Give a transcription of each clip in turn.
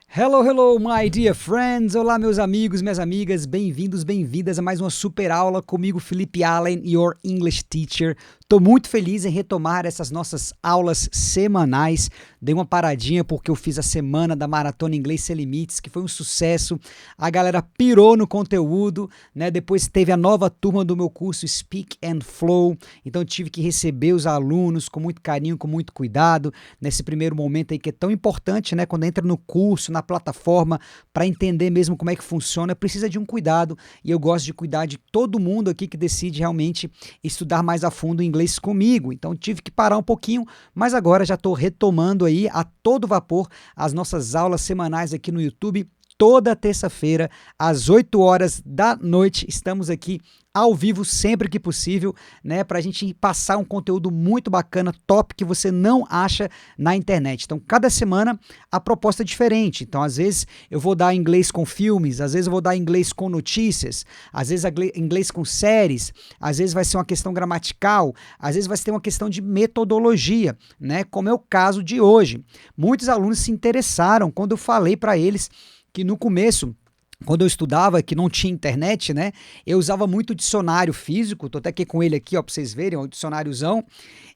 Hello, hello, my dear friends! Olá, meus amigos, minhas amigas, bem-vindos, bem-vindas a mais uma super aula comigo, Felipe Allen, your English teacher. Tô muito feliz em retomar essas nossas aulas semanais. Dei uma paradinha porque eu fiz a semana da Maratona Inglês Sem Limites, que foi um sucesso. A galera pirou no conteúdo, né? Depois teve a nova turma do meu curso Speak and Flow, então eu tive que receber os alunos com muito carinho, com muito cuidado, nesse primeiro momento aí que é tão importante, né? Quando entra no curso, na plataforma, para entender mesmo como é que funciona, precisa de um cuidado, e eu gosto de cuidar de todo mundo aqui que decide realmente estudar mais a fundo o inglês comigo. Então tive que parar um pouquinho, mas agora já estou retomando aí a todo vapor as nossas aulas semanais aqui no YouTube. Toda terça-feira, às 8 horas da noite, estamos aqui ao vivo sempre que possível, né, para a gente passar um conteúdo muito bacana, top, que você não acha na internet. Então, cada semana a proposta é diferente. Então, às vezes eu vou dar inglês com filmes, às vezes eu vou dar inglês com notícias, às vezes inglês com séries, às vezes vai ser uma questão gramatical, às vezes vai ser uma questão de metodologia, né, como é o caso de hoje. Muitos alunos se interessaram quando eu falei para eles que no começo, quando eu estudava, que não tinha internet, né, eu usava muito dicionário físico, tô até aqui com ele aqui, ó, pra vocês verem, ó, o dicionáriozão,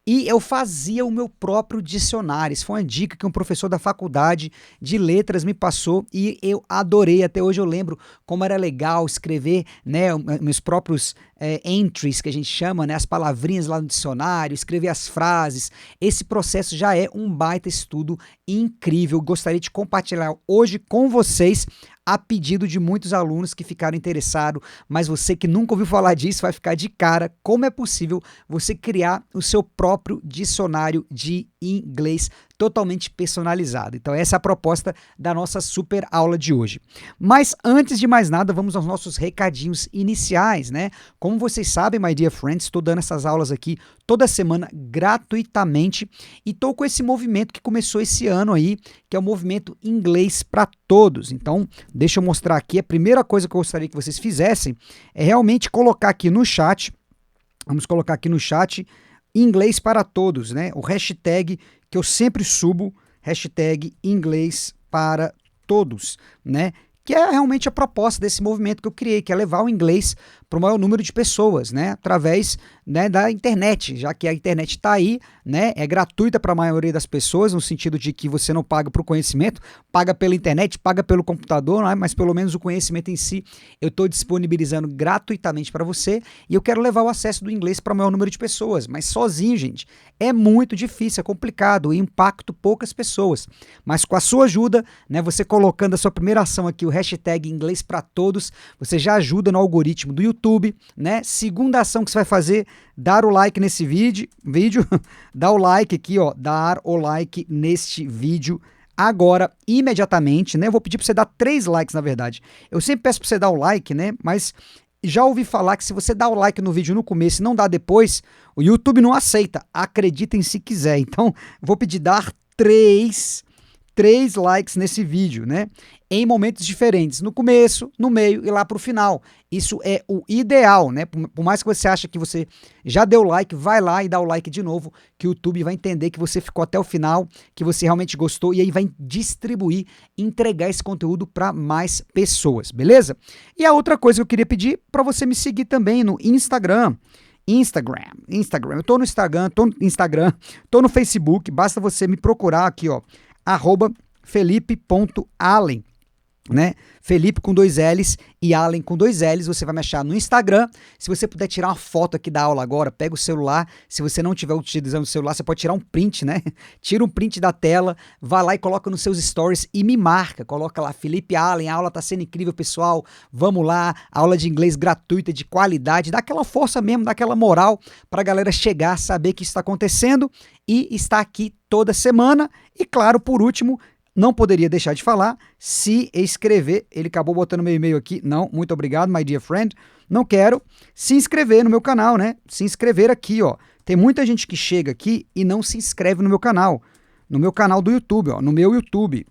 e eu fazia o meu próprio dicionário. Isso foi uma dica que um professor da faculdade de letras me passou e eu adorei. Até hoje eu lembro como era legal escrever, né, meus próprios entries, que a gente chama, né, as palavrinhas lá no dicionário, escrever as frases. Esse processo já é um baita estudo incrível. Gostaria de compartilhar hoje com vocês a pedido de muitos alunos que ficaram interessados, mas você que nunca ouviu falar disso vai ficar de cara como é possível você criar o seu próprio dicionário de inglês totalmente personalizado. Então essa é a proposta da nossa super aula de hoje. Mas antes de mais nada, vamos aos nossos recadinhos iniciais, né? Como vocês sabem, my dear friends, estou dando essas aulas aqui toda semana gratuitamente e estou com esse movimento que começou esse ano aí, que é o movimento Inglês para Todos. Então, deixa eu mostrar aqui, a primeira coisa que eu gostaria que vocês fizessem é realmente colocar aqui no chat, vamos colocar aqui no chat, Inglês para Todos, né? O hashtag que eu sempre subo, hashtag Inglês para Todos, né? Que é realmente a proposta desse movimento que eu criei, que é levar o inglês para o maior número de pessoas, né, através, né, da internet, já que a internet está aí, né, é gratuita para a maioria das pessoas, no sentido de que você não paga por conhecimento, paga pela internet, paga pelo computador, né, mas pelo menos o conhecimento em si eu estou disponibilizando gratuitamente para você e eu quero levar o acesso do inglês para o maior número de pessoas, mas sozinho, gente, é muito difícil, é complicado e impacto poucas pessoas, mas com a sua ajuda, né, você colocando a sua primeira ação aqui, o hashtag Inglês para Todos, você já ajuda no algoritmo do YouTube, né? Segunda ação que você vai fazer, dar o like nesse vídeo, dar o like aqui, ó, dar o like neste vídeo agora, imediatamente, né? Eu vou pedir para você dar 3 likes, na verdade. Eu sempre peço para você dar o like, né? Mas já ouvi falar que se você dá o like no vídeo no começo e não dá depois, o YouTube não aceita. Acreditem se quiser. Então, vou pedir dar 3 likes nesse vídeo, né? Em momentos diferentes, no começo, no meio e lá para o final. Isso é o ideal, né? Por mais que você ache que você já deu like, vai lá e dá o like de novo, que o YouTube vai entender que você ficou até o final, que você realmente gostou e aí vai distribuir, entregar esse conteúdo para mais pessoas, beleza? E a outra coisa que eu queria pedir para você me seguir também no Instagram. Eu tô no Instagram, tô no Facebook, basta você me procurar aqui, ó, @felipe.allen, né? Felipe com 2 L's e Allen com 2 L's, você vai me achar no Instagram. Se você puder tirar uma foto aqui da aula agora, pega o celular, se você não estiver utilizando o celular, você pode tirar um print, né? Tira um print da tela, vai lá e coloca nos seus stories e me marca, coloca lá, Felipe Allen, a aula tá sendo incrível, pessoal, vamos lá, aula de inglês gratuita, de qualidade, dá aquela força mesmo, dá aquela moral pra galera chegar, saber que isso está acontecendo e está aqui toda semana. E claro, por último, não poderia deixar de falar, se inscrever, ele acabou botando meu e-mail aqui, não, muito obrigado, my dear friend, não quero, se inscrever no meu canal, né, se inscrever aqui, ó, tem muita gente que chega aqui e não se inscreve no meu canal do YouTube, ó, no meu YouTube,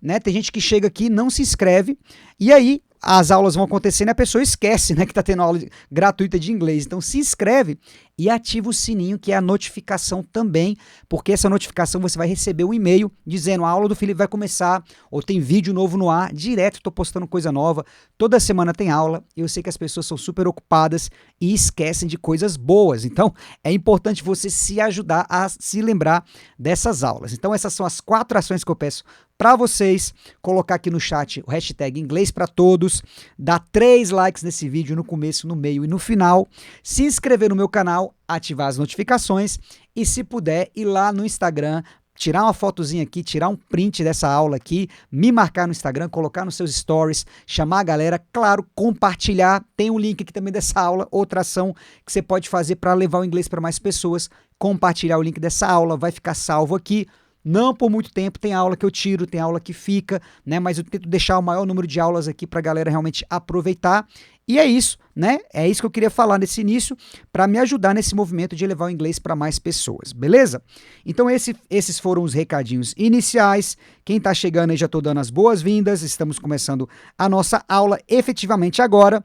né, tem gente que chega aqui e não se inscreve, e aí as aulas vão acontecendo e a pessoa esquece, né, que está tendo aula gratuita de inglês. Então se inscreve, e ativa o sininho, que é a notificação também, porque essa notificação você vai receber um e-mail dizendo a aula do Felipe vai começar, ou tem vídeo novo no ar, direto estou postando coisa nova, toda semana tem aula, eu sei que as pessoas são super ocupadas e esquecem de coisas boas, então é importante você se ajudar a se lembrar dessas aulas. Então essas são as 4 ações que eu peço para vocês, colocar aqui no chat o hashtag inglês para todos, dar 3 likes nesse vídeo no começo, no meio e no final, se inscrever no meu canal, ativar as notificações e se puder ir lá no Instagram, tirar uma fotozinha aqui, tirar um print dessa aula aqui, me marcar no Instagram, colocar nos seus stories, chamar a galera, claro, compartilhar, tem um link aqui também dessa aula, outra ação que você pode fazer para levar o inglês para mais pessoas, compartilhar o link dessa aula, vai ficar salvo aqui. Não por muito tempo, tem aula que eu tiro, tem aula que fica, né? Mas eu tento deixar o maior número de aulas aqui para a galera realmente aproveitar. E é isso, né? É isso que eu queria falar nesse início, para me ajudar nesse movimento de levar o inglês para mais pessoas, beleza? Então esses foram os recadinhos iniciais. Quem está chegando aí já estou dando as boas-vindas. Estamos começando a nossa aula efetivamente agora,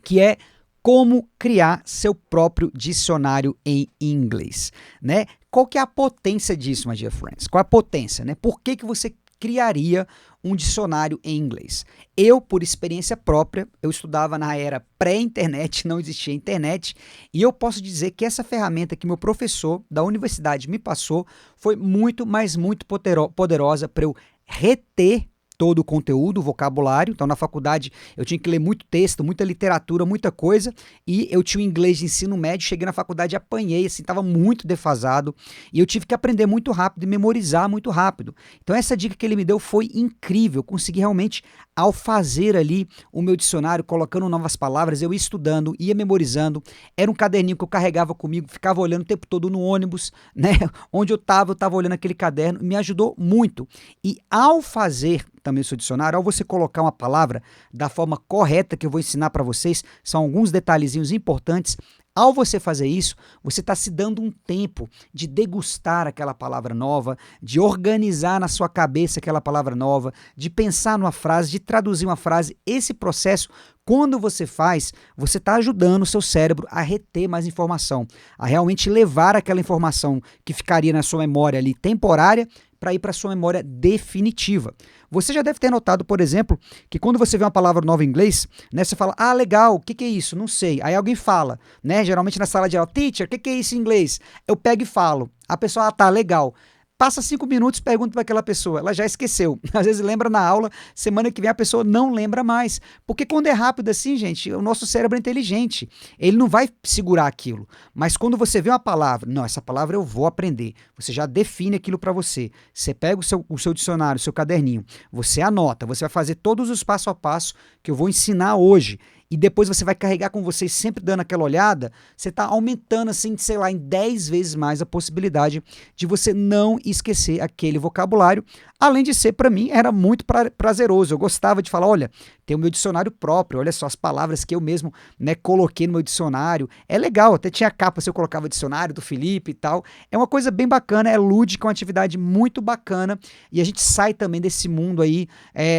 que é como criar seu próprio dicionário em inglês, né? Qual que é a potência disso, my dear friends? Qual é a potência, né? Por que você criaria um dicionário em inglês? Eu, por experiência própria, eu estudava na era pré-internet, não existia internet, e eu posso dizer que essa ferramenta que meu professor da universidade me passou foi muito, mas muito poderosa para eu reter todo o conteúdo, o vocabulário. Então, na faculdade, eu tinha que ler muito texto, muita literatura, muita coisa, e eu tinha o inglês de ensino médio, cheguei na faculdade e apanhei, assim, estava muito defasado, e eu tive que aprender muito rápido e memorizar muito rápido. Então, essa dica que ele me deu foi incrível, eu consegui realmente, ao fazer ali o meu dicionário, colocando novas palavras, eu ia estudando, ia memorizando, era um caderninho que eu carregava comigo, ficava olhando o tempo todo no ônibus, né, onde eu estava olhando aquele caderno, me ajudou muito. E ao fazer também o seu dicionário, ao você colocar uma palavra da forma correta que eu vou ensinar para vocês, são alguns detalhezinhos importantes. Ao você fazer isso, você está se dando um tempo de degustar aquela palavra nova, de organizar na sua cabeça aquela palavra nova, de pensar numa frase, de traduzir uma frase. Esse processo, quando você faz, você está ajudando o seu cérebro a reter mais informação, a realmente levar aquela informação que ficaria na sua memória ali temporária para ir para a sua memória definitiva. Você já deve ter notado, por exemplo, que quando você vê uma palavra nova em inglês, né, você fala, ah, legal, o que é isso? Não sei. Aí alguém fala, né, geralmente na sala de aula, teacher, o que é isso em inglês? Eu pego e falo. A pessoa, ah, tá, legal. Passa 5 minutos, pergunta para aquela pessoa, ela já esqueceu. Às vezes lembra na aula, semana que vem a pessoa não lembra mais. Porque quando é rápido assim, gente, o nosso cérebro é inteligente. Ele não vai segurar aquilo. Mas quando você vê uma palavra, não, essa palavra eu vou aprender. Você já define aquilo para você. Você pega o seu dicionário, o seu caderninho, você anota, você vai fazer todos os passo a passo que eu vou ensinar hoje. E depois você vai carregar com você sempre dando aquela olhada, você está aumentando assim, sei lá, em 10 vezes mais a possibilidade de você não esquecer aquele vocabulário. Além de ser, para mim, era muito prazeroso. Eu gostava de falar, olha, tem o meu dicionário próprio, olha só as palavras que eu mesmo, né, coloquei no meu dicionário. É legal, até tinha capa se eu colocava dicionário do Felipe e tal. É uma coisa bem bacana, é lúdica, uma atividade muito bacana. E a gente sai também desse mundo aí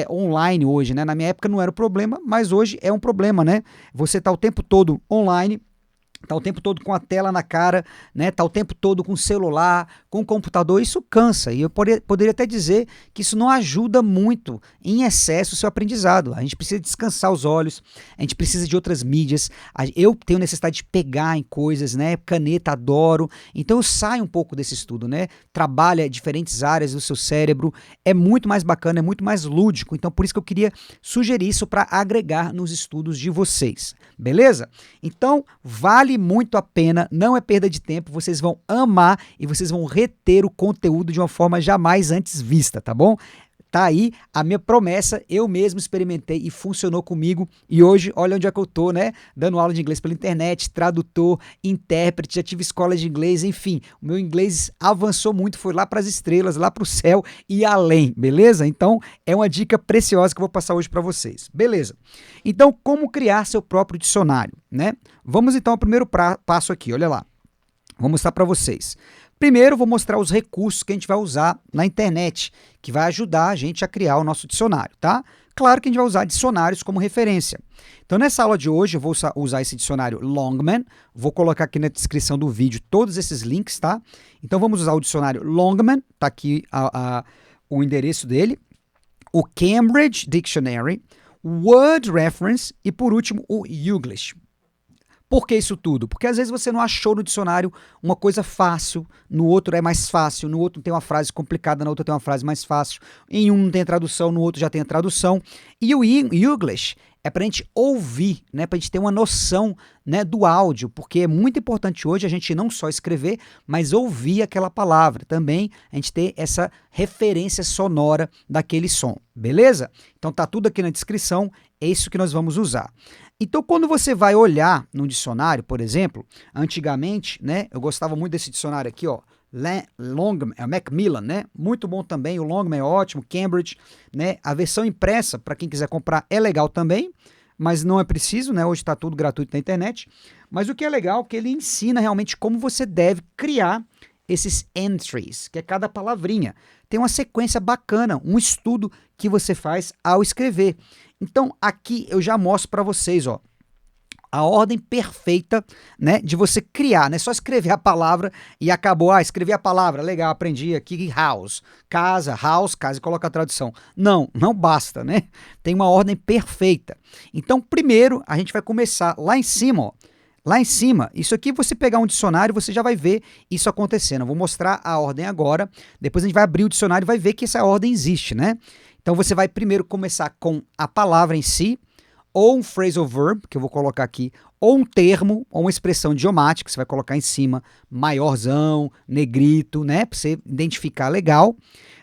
online hoje, né? Na minha época não era o problema, mas hoje é um problema, né? Você tá o tempo todo online, tá o tempo todo com a tela na cara, né? Tá o tempo todo com o celular, com o computador, isso cansa. E eu poderia até dizer que isso não ajuda muito em excesso o seu aprendizado. A gente precisa descansar os olhos, a gente precisa de outras mídias. Eu tenho necessidade de pegar em coisas, né? Caneta, adoro. Então eu saio um pouco desse estudo, né? Trabalha diferentes áreas do seu cérebro. É muito mais bacana, é muito mais lúdico. Então por isso que eu queria sugerir isso para agregar nos estudos de vocês. Beleza? Então vale muito a pena, não é perda de tempo, vocês vão amar e vocês vão reter o conteúdo de uma forma jamais antes vista, tá bom? Tá aí a minha promessa, eu mesmo experimentei e funcionou comigo e hoje, olha onde é que eu tô, né? Dando aula de inglês pela internet, tradutor, intérprete, já tive escola de inglês, enfim, o meu inglês avançou muito, foi lá para as estrelas, lá para o céu e além, beleza? Então, é uma dica preciosa que eu vou passar hoje para vocês, beleza? Então, como criar seu próprio dicionário, né? Vamos então ao primeiro passo aqui, olha lá, vou mostrar para vocês. Primeiro, vou mostrar os recursos que a gente vai usar na internet, que vai ajudar a gente a criar o nosso dicionário, tá? Claro que a gente vai usar dicionários como referência. Então, nessa aula de hoje, eu vou usar esse dicionário Longman. Vou colocar aqui na descrição do vídeo todos esses links, tá? Então, vamos usar o dicionário Longman. Tá aqui o endereço dele. O Cambridge Dictionary, Word Reference e, por último, o Youglish. Por que isso tudo? Porque às vezes você não achou no dicionário uma coisa fácil, no outro é mais fácil, no outro tem uma frase complicada, no outro tem uma frase mais fácil, em um não tem tradução, no outro já tem a tradução. E o Youglish é para a gente ouvir, né, para a gente ter uma noção, né, do áudio, porque é muito importante hoje a gente não só escrever, mas ouvir aquela palavra. Também a gente ter essa referência sonora daquele som, beleza? Então tá tudo aqui na descrição, é isso que nós vamos usar. Então, quando você vai olhar no dicionário, por exemplo, antigamente, né, eu gostava muito desse dicionário aqui, ó, Longman, é o Macmillan, né? Muito bom também, o Longman é ótimo, Cambridge, né? A versão impressa, para quem quiser comprar, é legal também, mas não é preciso, né? Hoje está tudo gratuito na internet. Mas o que é legal é que ele ensina realmente como você deve criar esses entries, que é cada palavrinha. Tem uma sequência bacana, um estudo que você faz ao escrever. Então, aqui eu já mostro para vocês, ó, a ordem perfeita, né, de você criar, né? Só escrever a palavra e acabou. Ah, escrevi a palavra, legal, aprendi aqui, house, casa, e coloca a tradução. Não, não basta, né? Tem uma ordem perfeita. Então, primeiro, a gente vai começar lá em cima, ó. Lá em cima, isso aqui, você pegar um dicionário, você já vai ver isso acontecendo. Eu vou mostrar a ordem agora, depois a gente vai abrir o dicionário e vai ver que essa ordem existe, né? Então, você vai primeiro começar com a palavra em si, ou um phrasal verb, que eu vou colocar aqui, ou um termo, ou uma expressão idiomática, que você vai colocar em cima, maiorzão, negrito, né, para você identificar legal.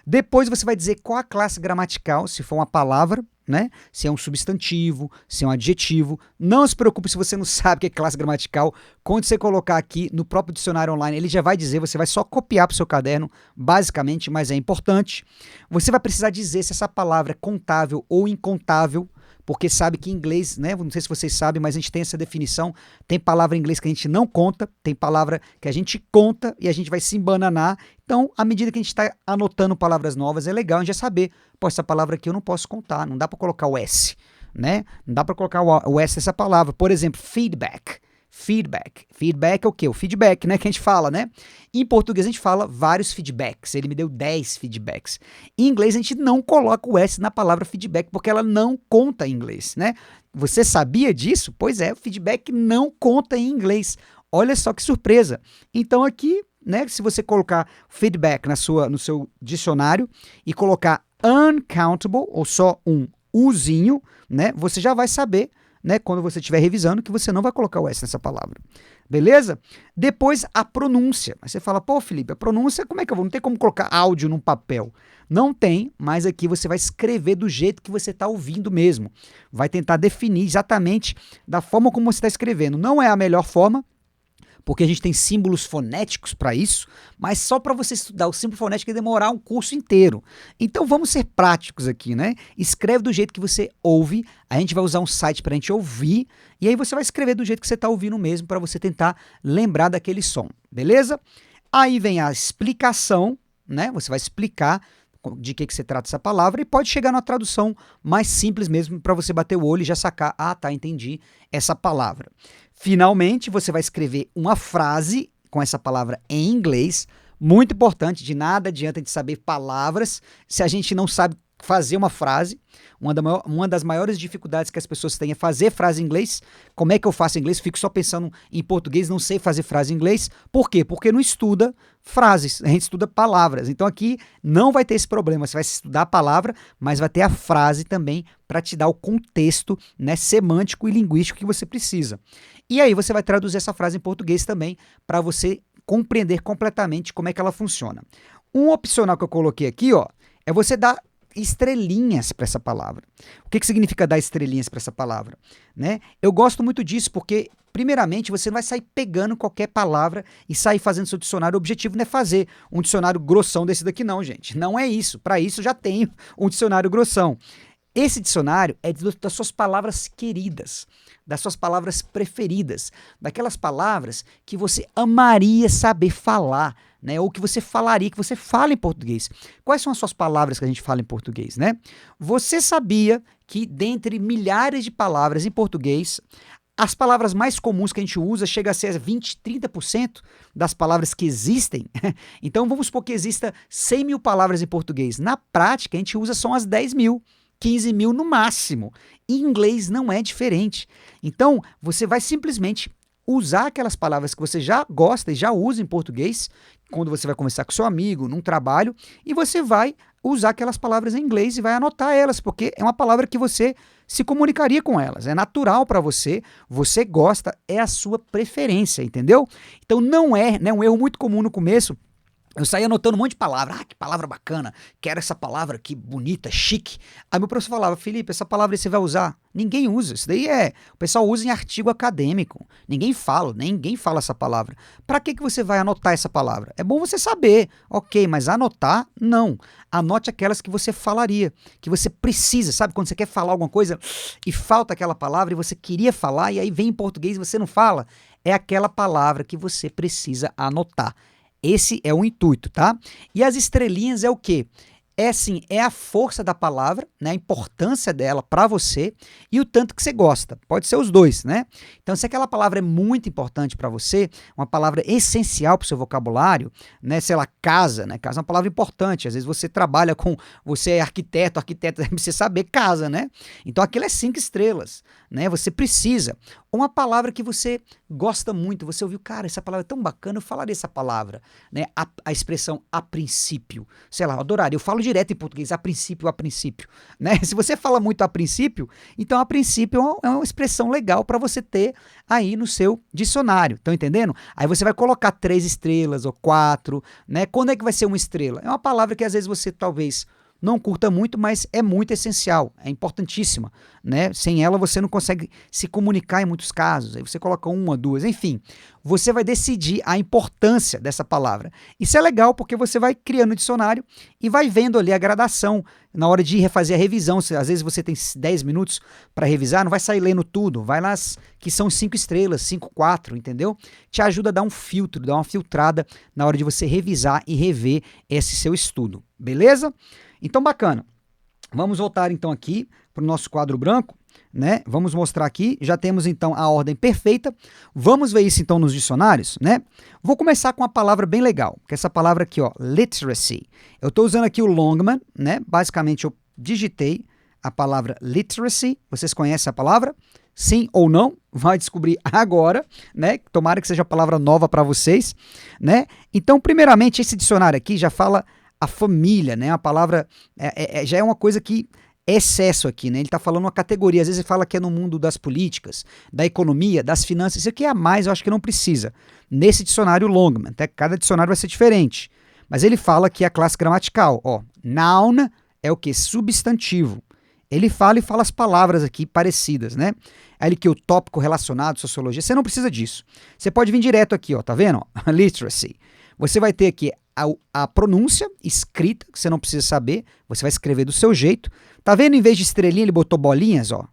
Depois você vai dizer qual a classe gramatical, se for uma palavra, né, se é um substantivo, se é um adjetivo. Não se preocupe se você não sabe o que é classe gramatical. Quando você colocar aqui no próprio dicionário online, ele já vai dizer, você vai só copiar para o seu caderno, basicamente, mas é importante. Você vai precisar dizer se essa palavra é contável ou incontável, porque sabe que em inglês, né, não sei se vocês sabem, mas a gente tem essa definição, tem palavra em inglês que a gente não conta, tem palavra que a gente conta e a gente vai se embananar. Então, à medida que a gente está anotando palavras novas, é legal a gente já saber, pô, essa palavra aqui eu não posso contar, não dá para colocar o S, né? Não dá para colocar o S nessa palavra. Por exemplo, feedback. Feedback é o quê? O feedback, né, que a gente fala, né? Em português a gente fala vários feedbacks. Ele me deu 10 feedbacks. Em inglês a gente não coloca o S na palavra feedback porque ela não conta em inglês, né? Você sabia disso? Pois é, o feedback não conta em inglês. Olha só que surpresa. Então aqui, né, se você colocar feedback no seu dicionário e colocar uncountable ou só um Uzinho, né, você já vai saber, né, quando você estiver revisando, que você não vai colocar o S nessa palavra. Beleza? Depois, a pronúncia. Aí você fala, pô, Felipe, a pronúncia, como é que eu vou? Não tem como colocar áudio num papel. Não tem, mas aqui você vai escrever do jeito que você está ouvindo mesmo. Vai tentar definir exatamente da forma como você está escrevendo. Não é a melhor forma, porque a gente tem símbolos fonéticos para isso, mas só para você estudar o símbolo fonético vai demorar um curso inteiro. Então vamos ser práticos aqui, né? Escreve do jeito que você ouve, a gente vai usar um site para a gente ouvir, e aí você vai escrever do jeito que você está ouvindo mesmo, para você tentar lembrar daquele som, beleza? Aí vem a explicação, né? Você vai explicar de que se trata essa palavra e pode chegar numa tradução mais simples mesmo para você bater o olho e já sacar, ah, tá, entendi essa palavra. Finalmente, você vai escrever uma frase com essa palavra em inglês, muito importante, de nada adianta de saber palavras se a gente não sabe fazer uma frase. Uma das maiores dificuldades que as pessoas têm é fazer frase em inglês. Como é que eu faço em inglês? Fico só pensando em português, não sei fazer frase em inglês. Por quê? Porque não estuda frases, a gente estuda palavras. Então aqui não vai ter esse problema, você vai estudar a palavra, mas vai ter a frase também para te dar o contexto, né, semântico e linguístico que você precisa. E aí você vai traduzir essa frase em português também para você compreender completamente como é que ela funciona. Um opcional que eu coloquei aqui, ó, é você dar estrelinhas para essa palavra. O que significa dar estrelinhas para essa palavra? Né? Eu gosto muito disso porque, primeiramente, você não vai sair pegando qualquer palavra e sair fazendo seu dicionário. O objetivo não é fazer um dicionário grossão desse daqui não, gente. Não é isso. Para isso, eu já tenho um dicionário grossão. Esse dicionário é das suas palavras queridas, das suas palavras preferidas, daquelas palavras que você amaria saber falar, né? Ou que você falaria, que você fala em português. Quais são as suas palavras que a gente fala em português, né? Você sabia que dentre milhares de palavras em português, as palavras mais comuns que a gente usa chega a ser 20, 30% das palavras que existem? Então vamos supor que exista 100 mil palavras em português. Na prática, a gente usa só umas 10 mil. 15 mil no máximo. Em inglês não é diferente. Então, você vai simplesmente usar aquelas palavras que você já gosta e já usa em português, quando você vai conversar com seu amigo, num trabalho, e você vai usar aquelas palavras em inglês e vai anotar elas, porque é uma palavra que você se comunicaria com elas. É natural para você, você gosta, é a sua preferência, entendeu? Então não é, né, um erro muito comum no começo. Eu saía anotando um monte de palavra. Ah, que palavra bacana. Quero essa palavra aqui, bonita, chique. Aí meu professor falava, Felipe, essa palavra aí você vai usar? Ninguém usa. Isso daí o pessoal usa em artigo acadêmico. Ninguém fala essa palavra. Para que você vai anotar essa palavra? É bom você saber. Ok, mas anotar, não. Anote aquelas que você falaria, que você precisa. Sabe quando você quer falar alguma coisa e falta aquela palavra e você queria falar e aí vem em português e você não fala? É aquela palavra que você precisa anotar. Esse é o intuito, tá? E as estrelinhas é o quê? É assim, é a força da palavra, né? A importância dela para você e o tanto que você gosta. Pode ser os dois, né? Então, se aquela palavra é muito importante para você, uma palavra essencial para o seu vocabulário, né? Sei lá, casa, né? Casa é uma palavra importante. Às vezes você trabalha você é arquiteto deve você saber casa, né? Então, aquilo é 5 estrelas, né? Você precisa. Uma palavra que você gosta muito, você ouviu, cara, essa palavra é tão bacana, eu falaria essa palavra, né? A expressão a princípio, sei lá, eu adoraria, eu falo direto em português, a princípio, né? Se você fala muito a princípio, então a princípio é uma expressão legal para você ter aí no seu dicionário, estão entendendo? Aí você vai colocar 3 estrelas ou 4, né? Quando é que vai ser uma estrela? É uma palavra que às vezes você talvez não curta muito, mas é muito essencial, é importantíssima, né? Sem ela você não consegue se comunicar em muitos casos, aí você coloca 1, 2, enfim. Você vai decidir a importância dessa palavra. Isso é legal porque você vai criando o dicionário e vai vendo ali a gradação na hora de refazer a revisão. Às vezes você tem 10 minutos para revisar, não vai sair lendo tudo, vai nas que são 5 estrelas, 5, 4, entendeu? Te ajuda a dar um filtro, dar uma filtrada na hora de você revisar e rever esse seu estudo, beleza? Então, bacana. Vamos voltar então aqui para o nosso quadro branco, né? Vamos mostrar aqui, já temos então a ordem perfeita. Vamos ver isso então nos dicionários, né? Vou começar com uma palavra bem legal, que é essa palavra aqui, ó, literacy. Eu estou usando aqui o Longman, né? Basicamente eu digitei a palavra literacy. Vocês conhecem a palavra? Sim ou não? Vai descobrir agora, né? Tomara que seja a palavra nova para vocês, né? Então, primeiramente, esse dicionário aqui já fala a família, né? A palavra já é uma coisa que é excesso aqui, né? Ele está falando uma categoria. Às vezes ele fala que é no mundo das políticas, da economia, das finanças. Isso aqui é a mais, eu acho que não precisa. Nesse dicionário Longman, até cada dicionário vai ser diferente. Mas ele fala que é a classe gramatical. Ó, noun é o quê? Substantivo. Ele fala as palavras aqui parecidas, né? Aí ele que o tópico relacionado, sociologia, você não precisa disso. Você pode vir direto aqui, ó, tá vendo? Literacy. Você vai ter aqui a pronúncia escrita, que você não precisa saber, você vai escrever do seu jeito. Tá vendo? Em vez de estrelinha, ele botou bolinhas, ó.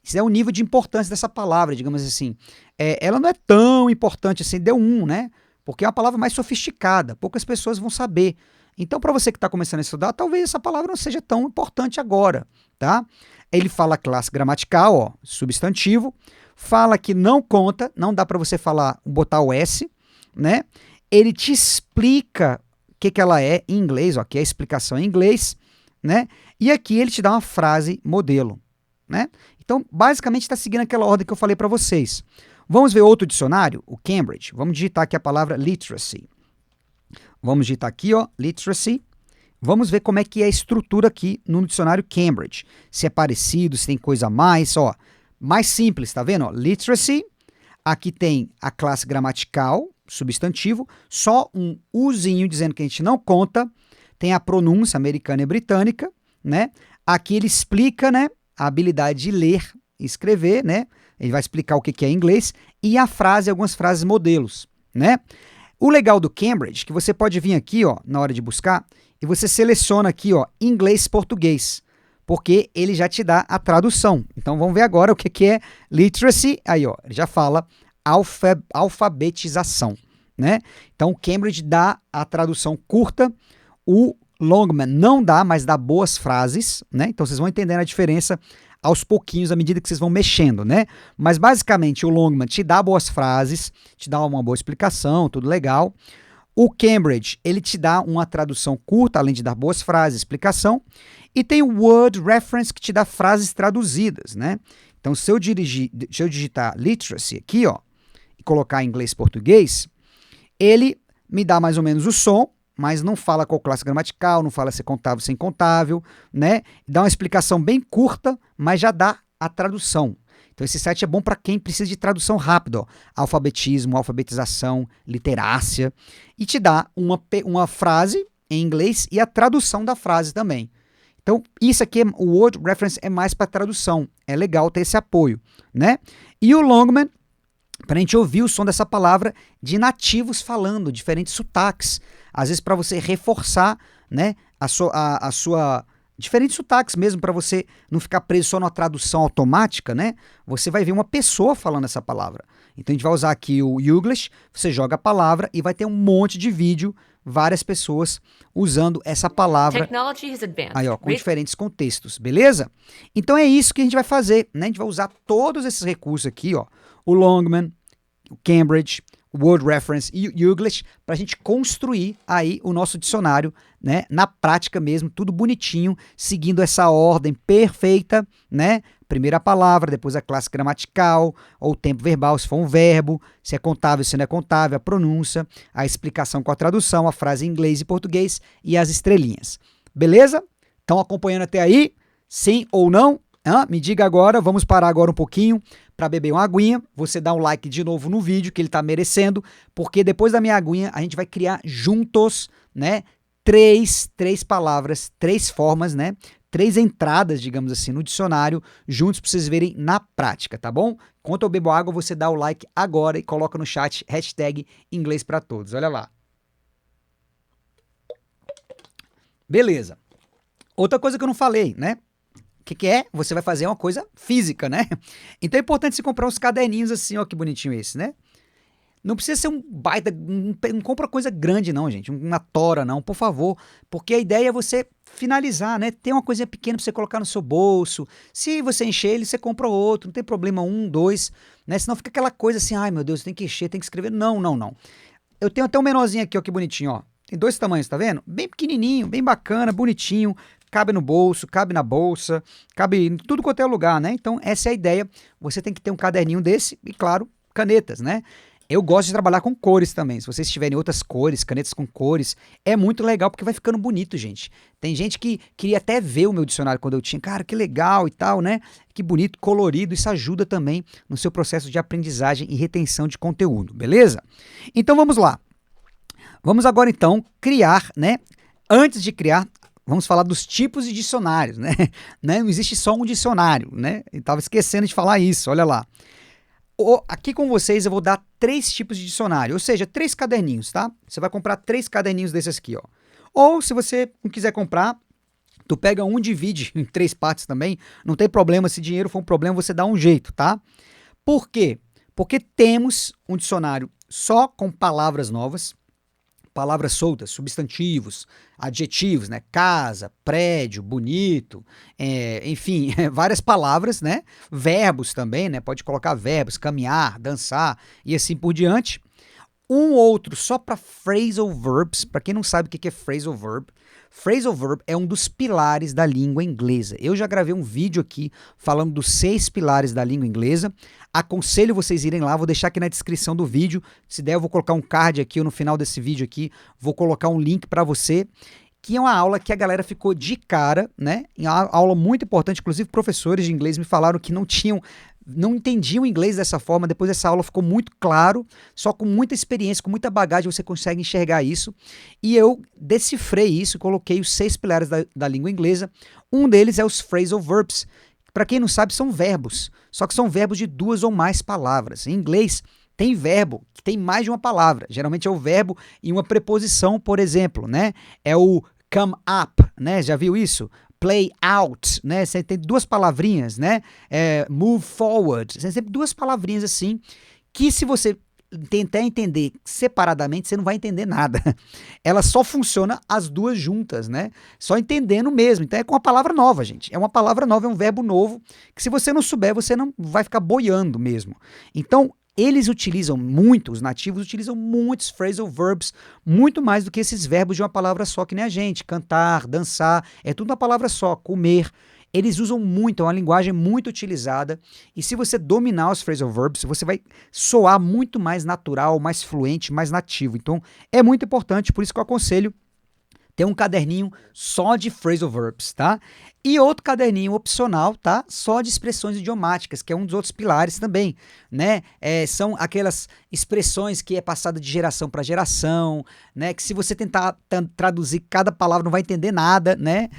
Isso é o nível de importância dessa palavra, digamos assim. Ela não é tão importante assim, deu 1, né? Porque é uma palavra mais sofisticada, poucas pessoas vão saber. Então, para você que está começando a estudar, talvez essa palavra não seja tão importante agora, tá? Ele fala classe gramatical, ó, substantivo. Fala que não conta, não dá para você botar o S, né? Ele te explica o que ela é em inglês, ó, aqui é a explicação em inglês, né? E aqui ele te dá uma frase modelo, né? Então, basicamente está seguindo aquela ordem que eu falei para vocês. Vamos ver outro dicionário, o Cambridge. Vamos digitar aqui a palavra literacy. Vamos digitar aqui, ó, literacy. Vamos ver como é que é a estrutura aqui no dicionário Cambridge. Se é parecido, se tem coisa a mais, ó. Mais simples, tá vendo? Ó, literacy. Aqui tem a classe gramatical, substantivo, só um uzinho dizendo que a gente não conta. Tem a pronúncia americana e britânica, né? Aqui ele explica, né, a habilidade de ler e escrever, né? Ele vai explicar o que é inglês e a frase, algumas frases modelos, né? O legal do Cambridge, que você pode vir aqui, ó, na hora de buscar, e você seleciona aqui, ó, inglês-português, porque ele já te dá a tradução. Então vamos ver agora o que é literacy. Aí, ó, ele já fala alfabetização, né? Então, o Cambridge dá a tradução curta, o Longman não dá, mas dá boas frases, né? Então, vocês vão entendendo a diferença aos pouquinhos, à medida que vocês vão mexendo, né? Mas, basicamente, o Longman te dá boas frases, te dá uma boa explicação, tudo legal. O Cambridge, ele te dá uma tradução curta, além de dar boas frases, explicação. E tem o Word Reference, que te dá frases traduzidas, né? Então, se eu digitar literacy aqui, ó, e colocar em inglês e português, ele me dá mais ou menos o som, mas não fala qual classe gramatical, não fala se é contável, sem contável, né? Dá uma explicação bem curta, mas já dá a tradução. Então esse site é bom para quem precisa de tradução rápida, ó. Alfabetismo, alfabetização, literácia, e te dá uma frase em inglês e a tradução da frase também. Então isso aqui, o Word Reference é mais para tradução, é legal ter esse apoio, né? E o Longman, para a gente ouvir o som dessa palavra de nativos falando, diferentes sotaques. Às vezes para você reforçar, né, a sua diferentes sotaques mesmo, para você não ficar preso só na tradução automática, né? Você vai ver uma pessoa falando essa palavra. Então a gente vai usar aqui o Youglish, você joga a palavra e vai ter um monte de vídeo, várias pessoas usando essa palavra aí, ó, com diferentes contextos, beleza? Então é isso que a gente vai fazer, né? A gente vai usar todos esses recursos aqui, ó, o Longman, o Cambridge, o Word Reference e o Youglish, para a gente construir aí o nosso dicionário, né, na prática mesmo, tudo bonitinho, seguindo essa ordem perfeita, né? Primeira palavra, depois a classe gramatical, ou o tempo verbal, se for um verbo, se é contável, se não é contável, a pronúncia, a explicação com a tradução, a frase em inglês e português e as estrelinhas. Beleza? Estão acompanhando até aí? Sim ou não? Me diga agora, vamos parar agora um pouquinho para beber uma aguinha, você dá um like de novo no vídeo, que ele está merecendo, porque depois da minha aguinha a gente vai criar juntos, né, três palavras, 3 formas, né, 3 entradas, digamos assim, no dicionário, juntos para vocês verem na prática, tá bom? Enquanto eu bebo água, você dá o like agora e coloca no chat hashtag inglês para todos, olha lá. Beleza. Outra coisa que eu não falei, né? O que é? Você vai fazer uma coisa física, né? Então é importante você comprar uns caderninhos assim, ó, que bonitinho esse, né? Não precisa ser um baita, não compra coisa grande não, gente, uma tora não, por favor, porque a ideia é você finalizar, né? Ter uma coisinha pequena para você colocar no seu bolso, se você encher ele, você compra outro, não tem problema, 1, 2, né? Senão fica aquela coisa assim, ai meu Deus, tem que encher, tem que escrever, não. Eu tenho até um menorzinho aqui, ó, que bonitinho, ó, tem 2 tamanhos, tá vendo? Bem pequenininho, bem bacana, bonitinho, cabe no bolso, cabe na bolsa, cabe em tudo quanto é lugar, né? Então essa é a ideia, você tem que ter um caderninho desse e, claro, canetas, né? Eu gosto de trabalhar com cores também, se vocês tiverem outras cores, canetas com cores, é muito legal porque vai ficando bonito, gente. Tem gente que queria até ver o meu dicionário quando eu tinha, cara, que legal e tal, né? Que bonito, colorido, isso ajuda também no seu processo de aprendizagem e retenção de conteúdo, beleza? Então vamos lá. Vamos agora então criar, né? Antes de criar, vamos falar dos tipos de dicionários, né? Não existe só um dicionário, né? Eu estava esquecendo de falar isso, olha lá. Aqui com vocês eu vou dar 3 tipos de dicionário, ou seja, 3 caderninhos, tá? Você vai comprar 3 caderninhos desses aqui, ó. Ou se você não quiser comprar, tu pega um e divide em 3 partes também, não tem problema, se dinheiro for um problema, você dá um jeito, tá? Por quê? Porque temos um dicionário só com palavras novas, palavras soltas, substantivos, adjetivos, né? Casa, prédio, bonito, enfim, várias palavras, né? Verbos também, né? Pode colocar verbos, caminhar, dançar e assim por diante. Um outro só para phrasal verbs, para quem não sabe o que é phrasal verb. Phrasal verb é um dos pilares da língua inglesa. Eu já gravei um vídeo aqui falando dos 6 pilares da língua inglesa. Aconselho vocês irem lá, vou deixar aqui na descrição do vídeo. Se der, eu vou colocar um card aqui, ou no final desse vídeo aqui, vou colocar um link para você, que é uma aula que a galera ficou de cara, né? Uma aula muito importante, inclusive professores de inglês me falaram que não entendiam inglês dessa forma. Depois dessa aula ficou muito claro, só com muita experiência, com muita bagagem você consegue enxergar isso. E eu decifrei isso, coloquei os 6 pilares da língua inglesa. Um deles é os phrasal verbs. Para quem não sabe, são verbos, só que são verbos de 2 ou mais palavras. Em inglês, tem verbo que tem mais de uma palavra. Geralmente é o verbo e uma preposição, por exemplo, né? É o come up, né? Já viu isso? Play out, né? Você tem 2 palavrinhas, né? Move forward. Você tem sempre 2 palavrinhas assim, que se você tentar entender separadamente, você não vai entender nada. Ela só funciona as duas juntas, né? Só entendendo mesmo. Então é com uma palavra nova, gente. É uma palavra nova, é um verbo novo, que se você não souber, você não vai ficar boiando mesmo. Então, eles utilizam muito, os nativos utilizam muitos phrasal verbs, muito mais do que esses verbos de uma palavra só, que nem a gente. Cantar, dançar, é tudo uma palavra só. Comer. Eles usam muito, é uma linguagem muito utilizada, e se você dominar os phrasal verbs, você vai soar muito mais natural, mais fluente, mais nativo. Então, é muito importante, por isso que eu aconselho ter um caderninho só de phrasal verbs, tá? E outro caderninho opcional, tá? Só de expressões idiomáticas, que é um dos outros pilares também, né? São aquelas expressões que é passada de geração para geração, né? Que se você tentar traduzir cada palavra não vai entender nada, né?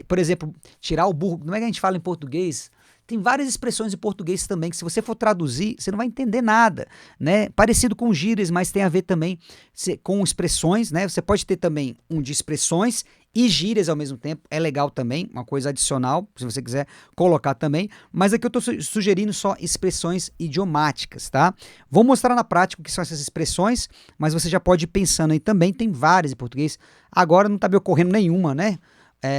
Por exemplo, tirar o burro, como é que a gente fala em português? Tem várias expressões em português também que se você for traduzir, você não vai entender nada, né? Parecido com gírias, mas tem a ver também com expressões, né? Você pode ter também um de expressões e gírias ao mesmo tempo, é legal também, uma coisa adicional, se você quiser colocar também, mas aqui eu estou sugerindo só expressões idiomáticas, tá? Vou mostrar na prática o que são essas expressões, mas você já pode ir pensando aí também, tem várias em português, agora não está me ocorrendo nenhuma, né?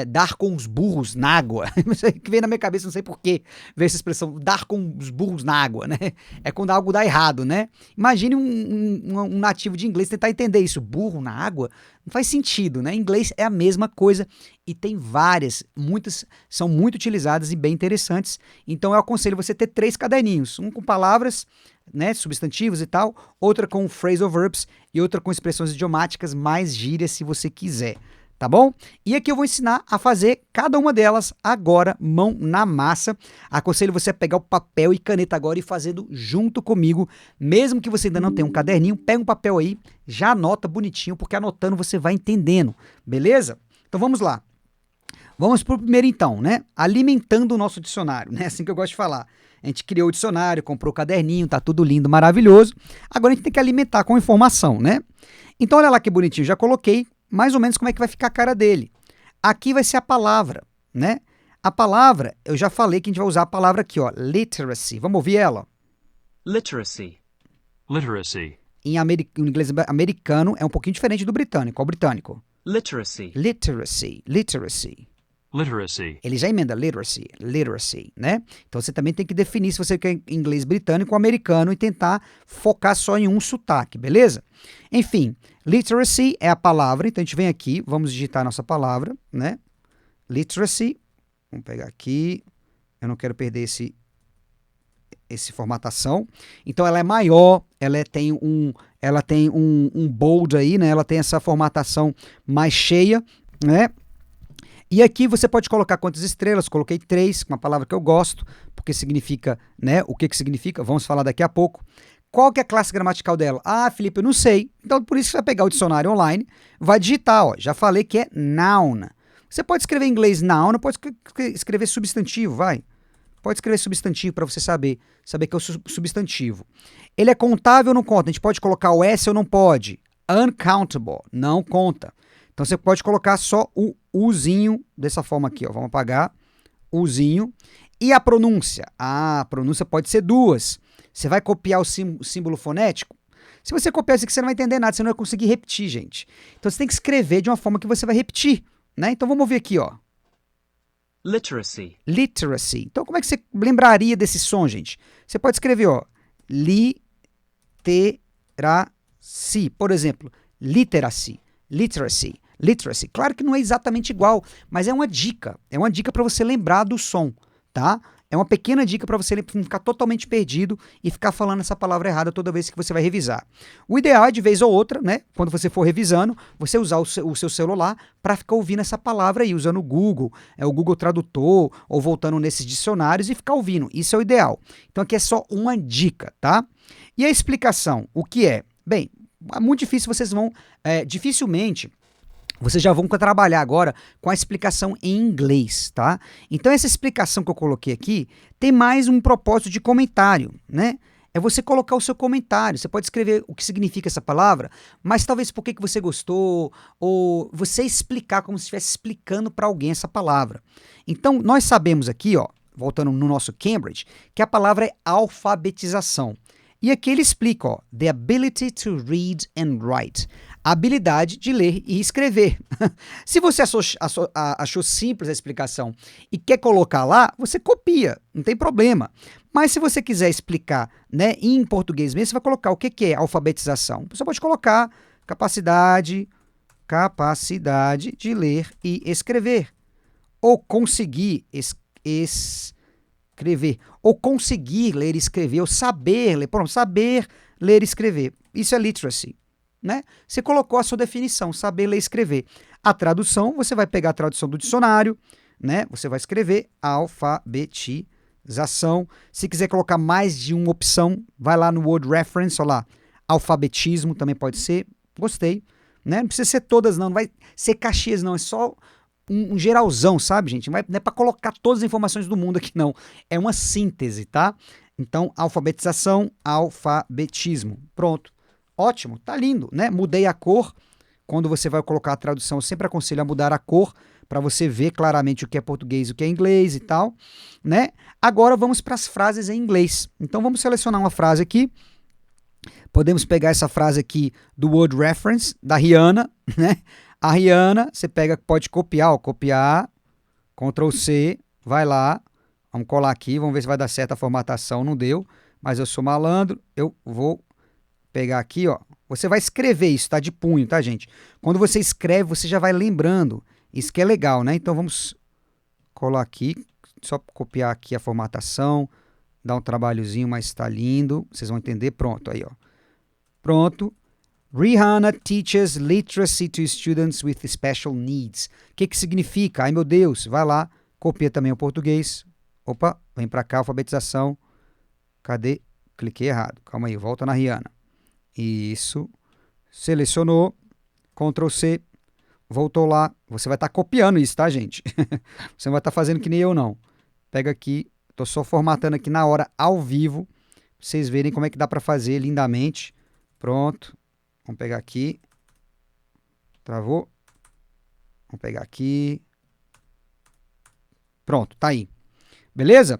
Dar com os burros na água. Isso aí que veio na minha cabeça, não sei porquê, ver essa expressão, dar com os burros na água, né? É quando algo dá errado, né? Imagine um nativo de inglês tentar entender isso, burro na água, não faz sentido, né? Em inglês é a mesma coisa e tem várias, muitas são muito utilizadas e bem interessantes, então eu aconselho você ter 3 caderninhos, um com palavras, né, substantivos e tal, outra com phrasal verbs e outra com expressões idiomáticas, mais gírias se você quiser. Tá bom? E aqui eu vou ensinar a fazer cada uma delas agora, mão na massa. Aconselho você a pegar o papel e caneta agora e fazendo junto comigo. Mesmo que você ainda não tenha um caderninho, pega um papel aí, já anota bonitinho, porque anotando você vai entendendo, beleza? Então vamos lá. Vamos pro primeiro então, né? Alimentando o nosso dicionário, né? Assim que eu gosto de falar. A gente criou o dicionário, comprou o caderninho, tá tudo lindo, maravilhoso. Agora a gente tem que alimentar com informação, né? Então olha lá que bonitinho, já coloquei mais ou menos como é que vai ficar a cara dele. Aqui vai ser a palavra, né? A palavra, eu já falei que a gente vai usar a palavra aqui, ó, literacy. Vamos ouvir ela? Literacy. Literacy. Em inglês americano é um pouquinho diferente do britânico. Qual o britânico? Literacy. Literacy. Literacy. Literacy. Ele já emenda literacy, literacy, né? Então você também tem que definir se você quer inglês britânico ou americano e tentar focar só em um sotaque, beleza? Enfim, literacy é a palavra, então a gente vem aqui, vamos digitar a nossa palavra, né? Literacy, vamos pegar aqui, eu não quero perder esse formatação. Então ela é maior, ela tem um bold aí, né? Ela tem essa formatação mais cheia, né? E aqui você pode colocar quantas estrelas, coloquei 3, uma palavra que eu gosto, porque significa, né, o que significa, vamos falar daqui a pouco. Qual que é a classe gramatical dela? Ah, Felipe, eu não sei. Então, por isso você vai pegar o dicionário online, vai digitar, ó, já falei que é noun. Você pode escrever em inglês noun, pode escrever substantivo, vai. Pode escrever substantivo para você saber que é o substantivo. Ele é contável ou não conta? A gente pode colocar o S ou não pode? Uncountable, não conta. Então você pode colocar só o Uzinho, dessa forma aqui, ó. Vamos apagar, Uzinho. E a pronúncia? A pronúncia pode ser 2. Você vai copiar o símbolo fonético? Se você copiar isso aqui, você não vai entender nada, você não vai conseguir repetir, gente. Então você tem que escrever de uma forma que você vai repetir, né? Então vamos ver aqui, ó. Literacy. Literacy. Então como é que você lembraria desse som, gente? Você pode escrever, ó, literacy, por exemplo, literacy, literacy. Literacy. Claro que não é exatamente igual, mas é uma dica. É uma dica para você lembrar do som, tá? É uma pequena dica para você não ficar totalmente perdido e ficar falando essa palavra errada toda vez que você vai revisar. O ideal é, de vez ou outra, né? Quando você for revisando, você usar o seu celular para ficar ouvindo essa palavra aí, usando o Google Tradutor, ou voltando nesses dicionários e ficar ouvindo. Isso é o ideal. Então aqui é só uma dica, tá? E a explicação, o que é? Bem, é muito difícil, dificilmente vocês já vão trabalhar agora com a explicação em inglês, tá? Então essa explicação que eu coloquei aqui tem mais um propósito de comentário, né? É você colocar o seu comentário. Você pode escrever o que significa essa palavra, mas talvez por que você gostou, ou você explicar como se estivesse explicando para alguém essa palavra. Então nós sabemos aqui, ó, voltando no nosso Cambridge, que a palavra é alfabetização. E aqui ele explica, ó, the ability to read and write. A habilidade de ler e escrever. Se você achou simples a explicação e quer colocar lá, você copia, não tem problema. Mas se você quiser explicar, né, em português mesmo, você vai colocar o que é alfabetização. Você pode colocar capacidade de ler e escrever. Ou conseguir escrever. Ou conseguir ler e escrever. Ou saber ler. Pronto, saber ler e escrever. Isso é literacy. Né? Você colocou a sua definição, saber ler e escrever. A tradução, você vai pegar a tradução do dicionário, né? Você vai escrever alfabetização. Se quiser colocar mais de uma opção, vai lá no Word Reference, olha lá, alfabetismo também pode ser. Gostei, né? Não precisa ser todas não vai ser Caxias não, é só um geralzão, sabe, gente? Não é para colocar todas as informações do mundo aqui não, é uma síntese, tá? Então, alfabetização, alfabetismo, pronto. Ótimo, tá lindo, né? Mudei a cor. Quando você vai colocar a tradução, eu sempre aconselho a mudar a cor para você ver claramente o que é português e o que é inglês e tal, né? Agora vamos para as frases em inglês. Então vamos selecionar uma frase aqui. Podemos pegar essa frase aqui do Word Reference, da Rihanna, né? A Rihanna, você pode copiar, ó, copiar, Ctrl C, vai lá, vamos colar aqui, vamos ver se vai dar certo a formatação, não deu, mas eu sou malandro, eu vou pegar aqui, ó. Você vai escrever isso, tá? De punho, tá, gente? Quando você escreve, você já vai lembrando. Isso que é legal, né? Então vamos colar aqui, só copiar aqui a formatação, dar um trabalhozinho, mas tá lindo. Vocês vão entender. Pronto, aí, ó. Pronto. Rihanna teaches literacy to students with special needs. O que significa? Ai, meu Deus. Vai lá, copia também o português. Opa, vem pra cá, alfabetização. Cadê? Cliquei errado. Calma aí, volta na Rihanna. Isso, selecionou, Ctrl C, voltou lá, você vai estar copiando isso, tá, gente? Você não vai estar fazendo que nem eu, não. Pega aqui, tô só formatando aqui na hora, ao vivo, pra vocês verem como é que dá para fazer lindamente. Pronto, vamos pegar aqui, travou, vamos pegar aqui, pronto, tá aí, beleza?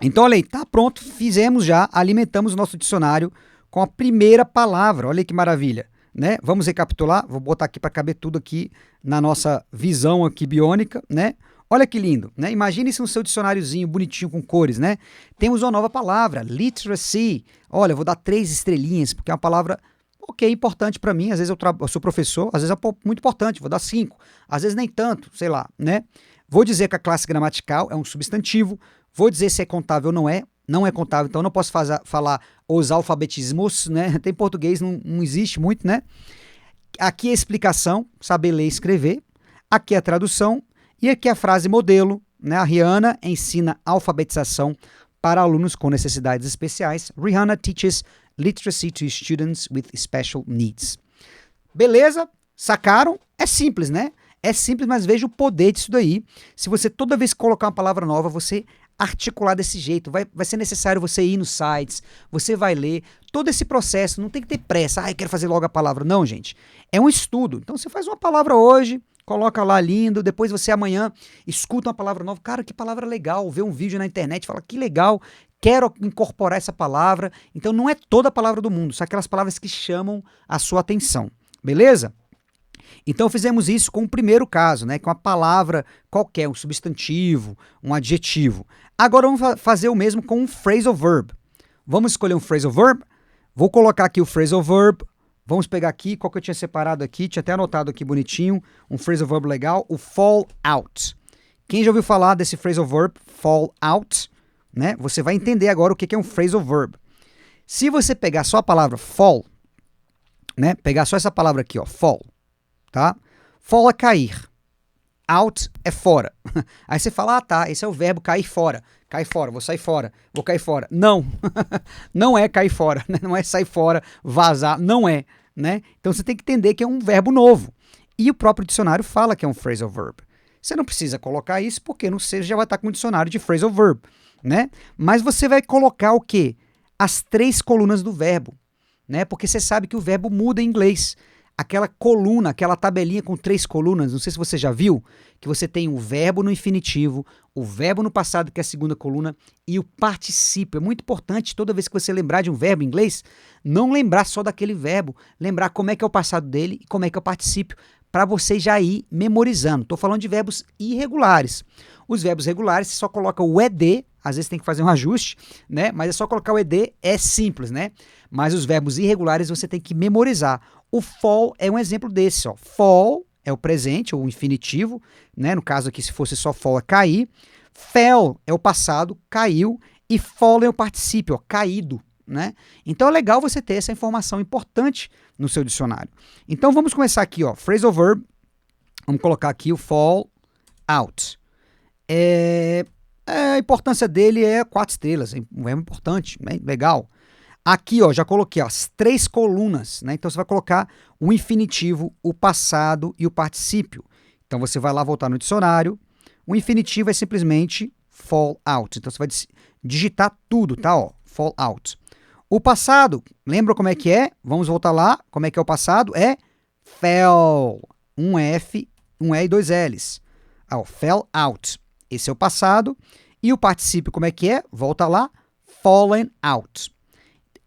Então, olha aí, tá pronto, fizemos já, alimentamos o nosso dicionário com a primeira palavra, olha que maravilha, né? Vamos recapitular, vou botar aqui para caber tudo aqui na nossa visão aqui biônica, né? Olha que lindo, né? Imagine isso no seu dicionáriozinho bonitinho com cores, né? Temos uma nova palavra, literacy. Olha, eu vou dar 3 estrelinhas, porque é uma palavra, ok, importante para mim, às vezes eu sou professor, às vezes é muito importante, vou dar 5, às vezes nem tanto, sei lá, né? Vou dizer que a classe gramatical é um substantivo, vou dizer se é contável ou não é contável, então eu não posso falar os alfabetismos, né? Tem português, não existe muito, né? Aqui é a explicação, saber ler e escrever. Aqui é a tradução. E aqui é a frase modelo, né? A Rihanna ensina alfabetização para alunos com necessidades especiais. Rihanna teaches literacy to students with special needs. Beleza? Sacaram? É simples, né? É simples, mas veja o poder disso daí. Se você toda vez que colocar uma palavra nova, você articular desse jeito, vai ser necessário você ir nos sites, você vai ler, todo esse processo, não tem que ter pressa, eu quero fazer logo a palavra, não, gente, é um estudo, então você faz uma palavra hoje, coloca lá lindo, depois você amanhã escuta uma palavra nova, cara, que palavra legal, vê um vídeo na internet, fala, que legal, quero incorporar essa palavra, então não é toda a palavra do mundo, são aquelas palavras que chamam a sua atenção, beleza? Então fizemos isso com o primeiro caso, né, com a palavra qualquer, um substantivo, um adjetivo. Agora vamos fazer o mesmo com um phrasal verb. Vamos escolher um phrasal verb? Vou colocar aqui o phrasal verb. Vamos pegar aqui, qual que eu tinha separado aqui, tinha até anotado aqui bonitinho, um phrasal verb legal, o fall out. Quem já ouviu falar desse phrasal verb, fall out, né? Você vai entender agora o que é um phrasal verb. Se você pegar só a palavra fall, né, pegar só essa palavra aqui, ó, fall, tá? Fall é cair. Out é fora. Aí você fala, ah tá, esse é o verbo cair fora. Cai fora, vou sair fora, vou cair fora. Não, não é cair fora, né? Não é sair fora, vazar, não é, né? Então você tem que entender que é um verbo novo. E o próprio dicionário fala que é um phrasal verb. Você não precisa colocar isso porque você já vai estar com um dicionário de phrasal verb, né? Mas você vai colocar o quê? As 3 colunas do verbo, né? Porque você sabe que o verbo muda em inglês. aquela coluna, aquela tabelinha com 3 colunas, não sei se você já viu, que você tem o verbo no infinitivo, o verbo no passado, que é a segunda coluna, e o particípio. É muito importante, toda vez que você lembrar de um verbo em inglês, não lembrar só daquele verbo, lembrar como é que é o passado dele e como é que é o particípio, para você já ir memorizando. Estou falando de verbos irregulares. Os verbos regulares, você só coloca o ED, às vezes tem que fazer um ajuste, né? Mas é só colocar o ED, é simples, né? Mas os verbos irregulares você tem que memorizar. O fall é um exemplo desse, ó. Fall é o presente, ou o infinitivo, né? No caso aqui, se fosse só fall, é cair. Fell é o passado, caiu. E fallen é o particípio, ó, caído, né? Então é legal você ter essa informação importante no seu dicionário. Então vamos começar aqui, ó. Phrasal verb. Vamos colocar aqui o fall out. A importância dele é 4 estrelas, é um verbo importante, né? Legal. Aqui, ó, já coloquei ó, as 3 colunas, né? Então você vai colocar o infinitivo, o passado e o particípio. Então você vai lá voltar no dicionário. O infinitivo é simplesmente fall out. Então você vai digitar tudo, tá? Ó, fall out. O passado, lembra como é que é? Vamos voltar lá. Como é que é o passado? É fell. Um F, um E e 2 L's. Ó, fell out. Esse é o passado. E o particípio, como é que é? Volta lá. Fallen out.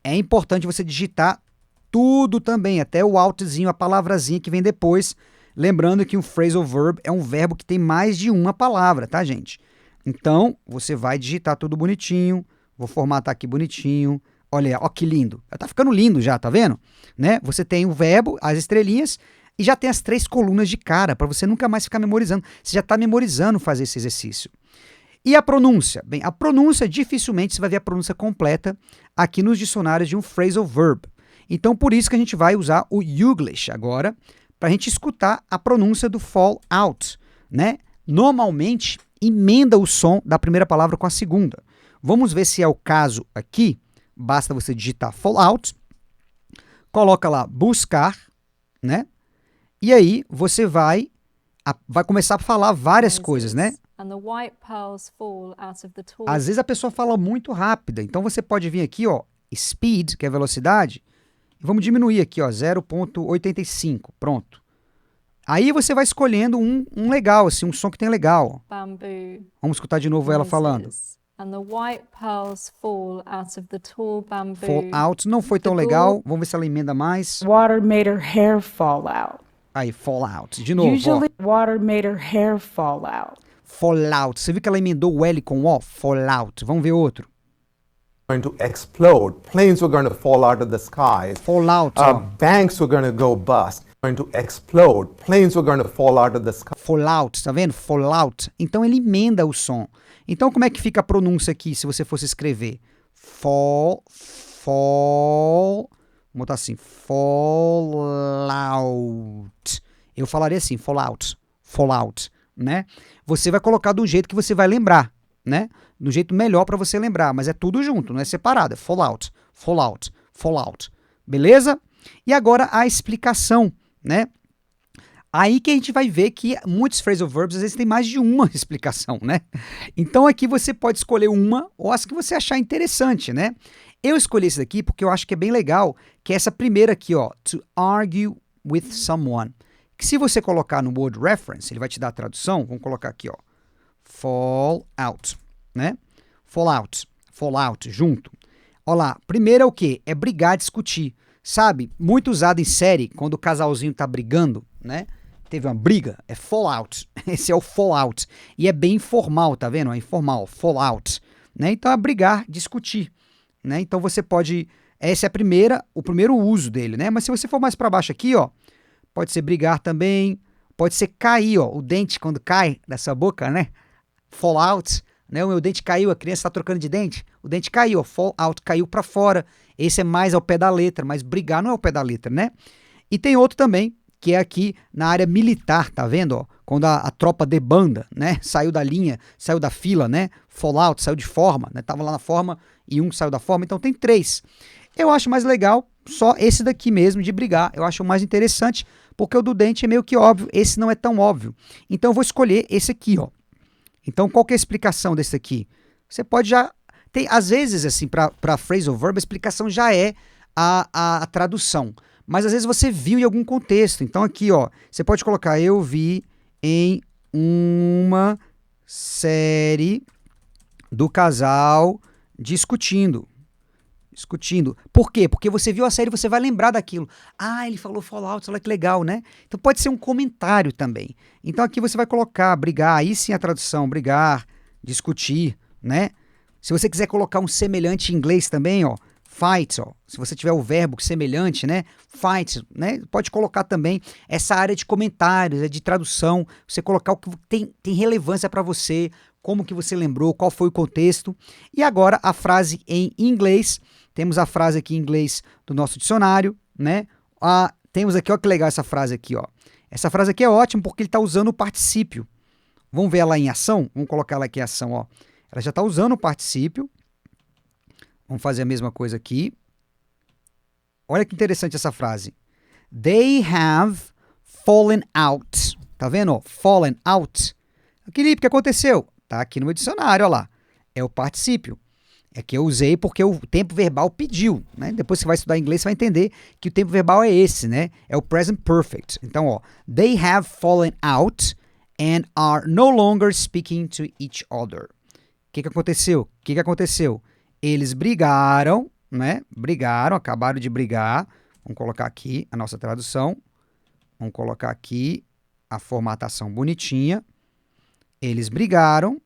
É importante você digitar tudo também, até o outzinho, a palavrazinha que vem depois. Lembrando que um phrasal verb é um verbo que tem mais de uma palavra, tá, gente? Então, você vai digitar tudo bonitinho. Vou formatar aqui bonitinho. Olha, ó que lindo. Tá ficando lindo já, tá vendo? Né? Você tem o verbo, as estrelinhas, e já tem as 3 colunas de cara, para você nunca mais ficar memorizando. Você já está memorizando fazer esse exercício. E a pronúncia? Bem, a pronúncia, dificilmente você vai ver a pronúncia completa aqui nos dicionários de um phrasal verb. Então, por isso que a gente vai usar o Youglish agora, para a gente escutar a pronúncia do fall out, né? Normalmente, emenda o som da primeira palavra com a segunda. Vamos ver se é o caso aqui. Basta você digitar fall out, coloca lá buscar, né? E aí você vai começar a falar várias coisas, né? Às vezes a pessoa fala muito rápida, então você pode vir aqui, ó, speed, que é velocidade, e vamos diminuir aqui, ó, 0,85, pronto. Aí você vai escolhendo um legal, assim, um som que tem legal. Bamboo Vamos escutar de novo ela falando. And the white pearls fall out of the tall bamboo. Fall out, não foi tão legal, vamos ver se ela emenda mais. Water made her hair fall out. Aí, fall out, de novo, Usually, ó. water made her hair fall out. Fallout. Você viu que ela emendou o L com O? Fallout. Vamos ver outro. Going to explode. Planes were going to fall out of the skies. Fallout. Ó. Banks were going to go bust. Going to explode. Planes were going to fall out of the sky. Fallout, tá vendo? Fallout. Então ele emenda o som. Então como é que fica a pronúncia aqui se você fosse escrever? Vamos botar assim. Fallout. Eu falaria assim, fallout. Fallout. Né? Você vai colocar de um jeito que você vai lembrar, né? Do jeito melhor para você lembrar, mas é tudo junto, não é separado, é fallout, fallout, fallout, beleza? E agora a explicação, né? Aí que a gente vai ver que muitos phrasal verbs às vezes tem mais de uma explicação, né? Então aqui você pode escolher uma ou as que você achar interessante, né? Eu escolhi esse daqui porque eu acho que é bem legal, que é essa primeira aqui, ó, to argue with someone. Que se você colocar no Word Reference, ele vai te dar a tradução, vamos colocar aqui, ó, fall out, né? Fall out, junto. Olha lá, primeiro é o quê? É brigar, discutir, sabe? Muito usado em série, quando o casalzinho tá brigando, né? Teve uma briga, é fall out. Esse é o fall out. E é bem informal, tá vendo? É informal, fall out, né? Então é brigar, discutir, né? Então você pode, essa é o primeiro uso dele, né? Mas se você for mais para baixo aqui, ó, pode ser brigar também, pode ser cair, ó, o dente quando cai da sua boca, né? Fall out, né? O meu dente caiu, a criança está trocando de dente, o dente caiu, ó, fall out, caiu para fora. Esse é mais ao pé da letra, mas brigar não é ao pé da letra, né? E tem outro também, que é aqui na área militar, tá vendo? Ó? Quando a tropa debanda, né? Saiu da linha, saiu da fila, né? Fall out, saiu de forma, né? Tava lá na forma e um saiu da forma, então tem 3. Eu acho mais legal só esse daqui mesmo, de brigar. Eu acho mais interessante, porque o do dente é meio que óbvio, esse não é tão óbvio. Então eu vou escolher esse aqui, ó. Então qual que é a explicação desse aqui? Você pode já... Tem, às vezes, assim, para phrasal verb, a explicação já é a tradução. mas às vezes você viu em algum contexto. Então aqui, ó, você pode colocar eu vi em uma série do casal discutindo. Por quê? Porque você viu a série e você vai lembrar daquilo. Ah, ele falou Fallout, olha que legal, né? Então pode ser um comentário também. Então aqui você vai colocar brigar, aí sim a tradução, brigar, discutir, né? Se você quiser colocar um semelhante em inglês também, ó, fight, ó. Se você tiver o verbo semelhante, né? Fight, né? Pode colocar também essa área de comentários, de tradução, você colocar o que tem relevância para você, como que você lembrou, qual foi o contexto. E agora a frase em inglês. Temos a frase aqui em inglês do nosso dicionário, né? Temos aqui, ó que legal essa frase aqui, ó. Essa frase aqui é ótima porque ele está usando o particípio. Vamos ver ela em ação? Vamos colocar ela aqui em ação, ó. Ela já está usando o particípio. Vamos fazer a mesma coisa aqui. Olha que interessante essa frase. They have fallen out. Tá vendo? Ó? Fallen out. Felipe, o que aconteceu? Tá aqui no meu dicionário, ó lá. É o particípio. É que eu usei porque o tempo verbal pediu, né? Depois você vai estudar inglês, você vai entender que o tempo verbal é esse, né? É o present perfect. Então, ó, they have fallen out and are no longer speaking to each other. O que aconteceu? Eles brigaram, né? Brigaram, acabaram de brigar. Vamos colocar aqui a nossa tradução. Vamos colocar aqui a formatação bonitinha. Eles brigaram